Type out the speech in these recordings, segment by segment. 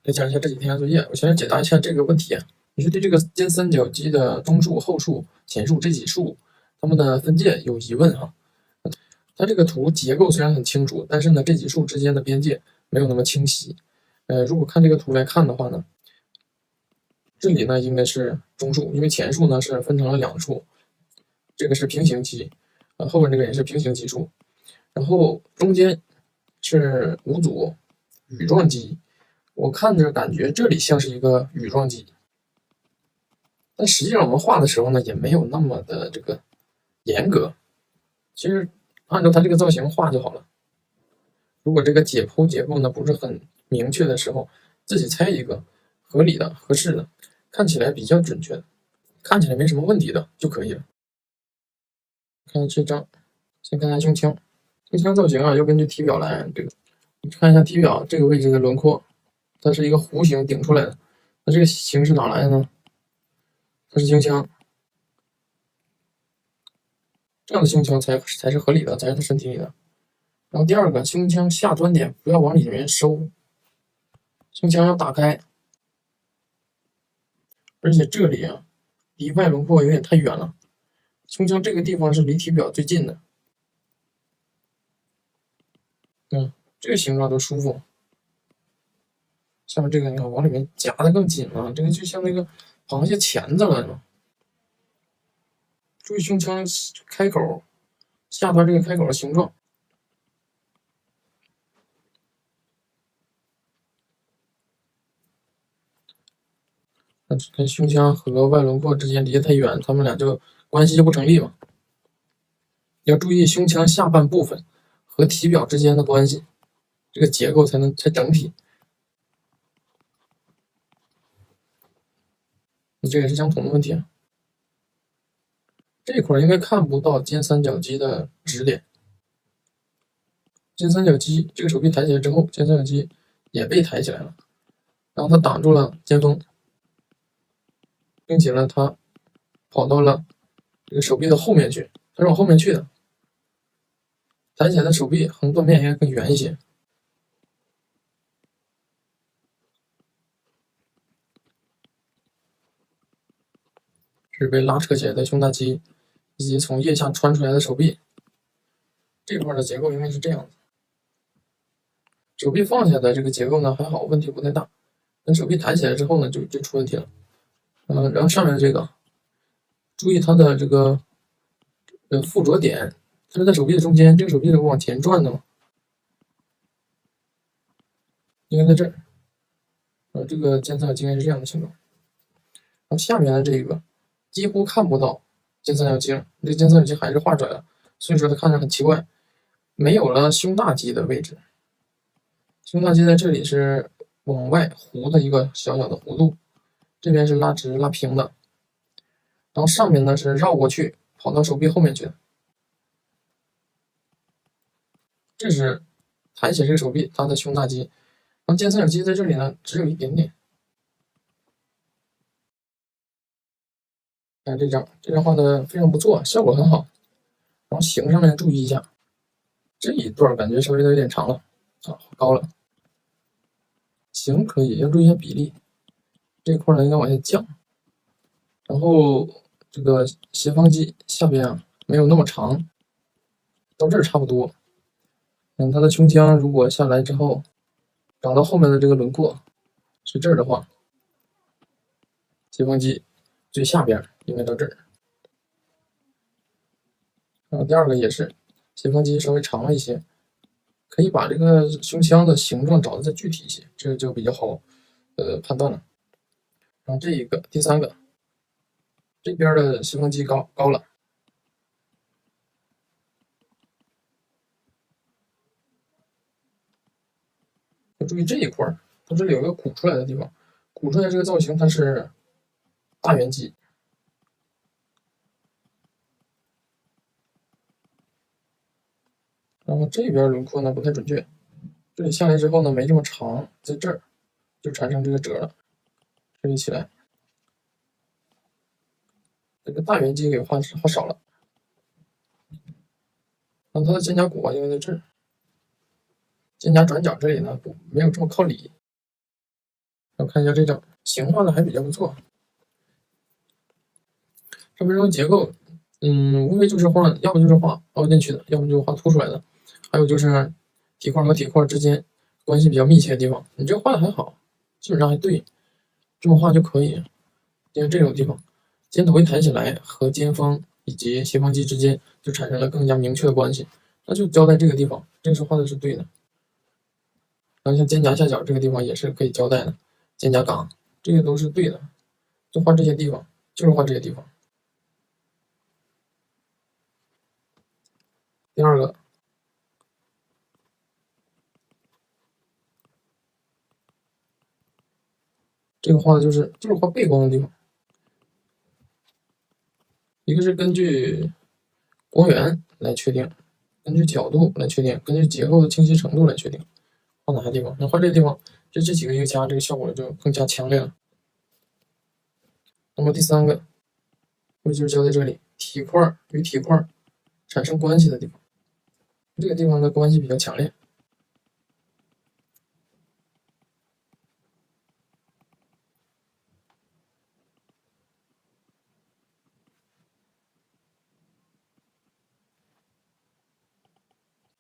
来讲一下这几天作业，我先来解答一下这个问题啊。你是对这个尖三角肌的中数、后数、前数这几数它们的分界有疑问哈？它这个图结构虽然很清楚，但是呢，这几数之间的边界没有那么清晰。如果看这个图来看的话呢，这里呢应该是中数，因为前数呢是分成了两个数，这个是平行肌，后边这个也是平行级数，然后中间是无阻羽状肌。我看着感觉这里像是一个羽状肌，但实际上我们画的时候呢，也没有那么的这个严格。其实按照它这个造型画就好了。如果这个解剖结构呢不是很明确的时候，自己猜一个合理的、合适的，看起来比较准确的，看起来没什么问题的就可以了。看这张，先看看胸腔。胸腔造型啊，要根据体表来。你看一下体表这个位置的轮廓，它是一个弧形顶出来的。那这个形是哪来的呢？它是胸腔，这样的胸腔才是合理的，才是他身体里的。然后第二个，胸腔下端点不要往里面收，胸腔要打开，而且这里啊离外轮廓有点太远了，胸腔这个地方是离体表最近的。这个形状都舒服。下面这个你看往里面夹的更紧了，这个就像那个螃蟹钳子了。注意胸腔开口下端这个开口的形状。跟胸腔和外轮廓之间离得太远，它们俩就关系就不成立嘛。要注意胸腔下半部分和体表之间的关系，这个结构才整体。你这也是相同的问题啊。这块应该看不到尖三角肌的直脸。尖三角肌这个手臂抬起来之后，尖三角肌也被抬起来了，然后它挡住了尖峰，并且呢，它跑到了这个手臂的后面去，它是往后面去的。抬起来的手臂横断面应该更圆一些。是被拉扯起来的胸大肌，以及从腋下穿出来的手臂。这块的结构应该是这样子。手臂放下的这个结构呢还好，问题不太大。等手臂抬起来之后呢，就出问题了。然后上面的这个，注意它的这个附着点，它是在手臂的中间，这个手臂是往前转的嘛，应该在这儿。这个尖三角肌应该是这样的形状。然后下面的这个几乎看不到尖三角肌了，这尖三角肌还是画出来了，所以说它看着很奇怪，没有了胸大肌的位置。胸大肌在这里是往外弧的一个小小的弧度，这边是拉直拉平的，然后上面呢是绕过去跑到手臂后面去的。这是抬起这个手臂它的胸大肌，然后尖三角肌在这里呢只有一点点。看这张画的非常不错，效果很好。然后形上面注意一下，这一段感觉稍微有点长了啊，高了。形可以，要注意一下比例，这块呢应该往下降。然后这个斜方肌下边啊没有那么长，到这儿差不多。它的胸腔如果下来之后长到后面的这个轮廓是这儿的话，斜方肌最下边应该到这儿。然后第二个也是斜方肌稍微长了一些，可以把这个胸腔的形状找得再具体一些，这就比较好判断了。然后这一个第三个，这边的斜方肌高了。要注意这一块，它这里有个鼓出来的地方，鼓出来这个造型它是大圆肌。然后这边轮廓呢不太准确，这里下来之后呢没这么长，在这儿就产生这个褶了，这里起来，这个大圆肌给画少了。然后它的肩胛骨啊应该在这儿，肩胛转角这里呢没有这么靠里，我看一下这张形画的还比较不错，上面这种结构，无非就是画，要不就是画凹进去的，要不就画凸出来的，还有就是体块和体块之间关系比较密切的地方，你这画的还好，基本上还对，这么画就可以。因为这种地方，尖头一抬起来，和尖峰以及斜方肌之间就产生了更加明确的关系，那就交代这个地方，这个是画的是对的。然后像肩胛下角这个地方也是可以交代的，肩胛岗这个都是对的，就画这些地方，就是画这些地方。第二个，这个画的就是画背光的地方，一个是根据光源来确定，根据角度来确定，根据结构的清晰程度来确定画哪个地方。那画这个地方，这几个一个加，这个效果就更加强烈了。那么第三个，我就是交在这里，体块与体块产生关系的地方，这个地方的关系比较强烈。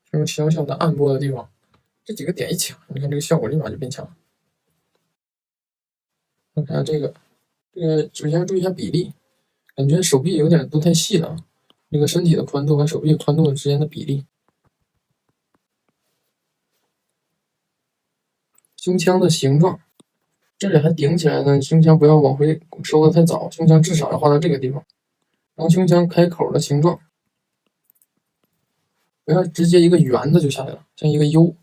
这种小小的暗波的地方，这几个点一抢，你看这个效果立马就变强了。我看这个首先注意一下比例，感觉手臂有点都太细了，这个身体的宽度和手臂宽度之间的比例。胸腔的形状，这里还顶起来呢，胸腔不要往回收的太早，胸腔至少要画到这个地方。然后胸腔开口的形状，不要直接一个圆的就下来了，像一个 U。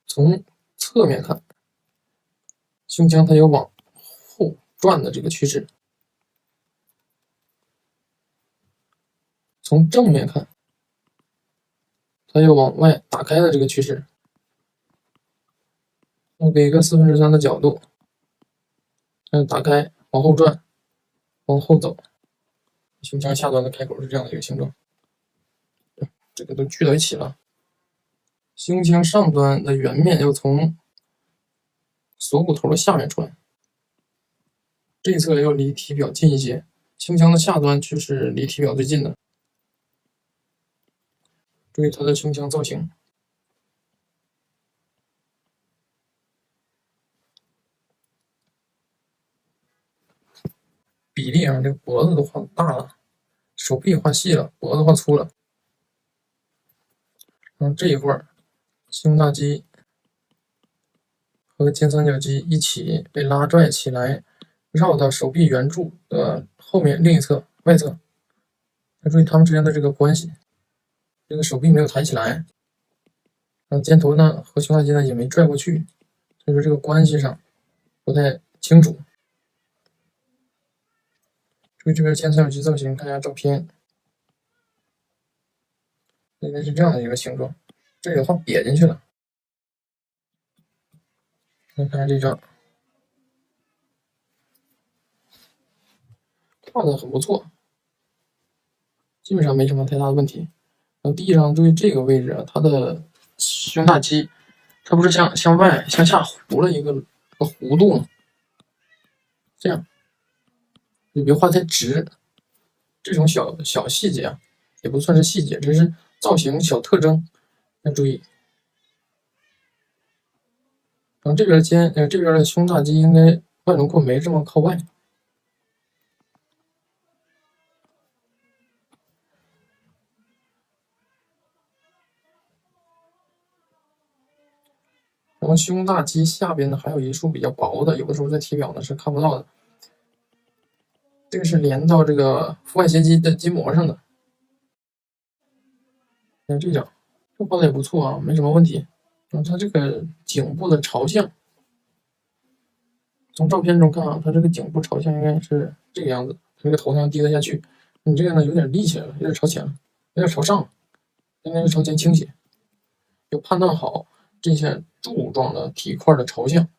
从侧面看，胸腔它有往后转的这个趋势。从正面看，它有往外打开的这个趋势。我给一个3/4的角度，打开，往后转，往后走，胸腔下端的开口是这样的一个形状。这个都聚到一起了。胸腔上端的圆面要从锁骨头的下面穿，这一侧要离体表近一些。胸腔的下端却是离体表最近的。注意它的胸腔造型。比例啊，这个脖子都画大了，手臂画细了，脖子画粗了。然后这一块胸大肌和肩三角肌一起被拉拽起来，绕到手臂圆柱的后面另一侧外侧。要注意它们之间的这个关系。这个手臂没有抬起来，然后肩头呢和胸大肌呢也没拽过去，所以说这个关系上不太清楚。注意这边肩三角肌造型，看一下照片，应该是这样的一个形状，这里的话瘪进去了。来看这张，画的很不错，基本上没什么太大的问题。然后第一张注意这个位置啊，它的胸大肌，它不是向外向下弧了一个弧度吗？这样，你别画太直。这种小细节啊，也不算是细节，这是造型小特征，要注意。然后这边这边的胸大肌应该外轮廓没这么靠外。然后胸大肌下边呢还有一束比较薄的，有的时候在体表呢是看不到的。这个是连到这个腹外斜肌的筋膜上的。看这张，这画的也不错啊，没什么问题。然后它这个颈部的朝向，从照片中看啊，它这个颈部朝向应该是这个样子，它这个头上低了下去。你这个呢有点立起来了，有点朝前了，有点朝上了，应该是朝前倾斜。要判断好这些柱状的体块的朝向。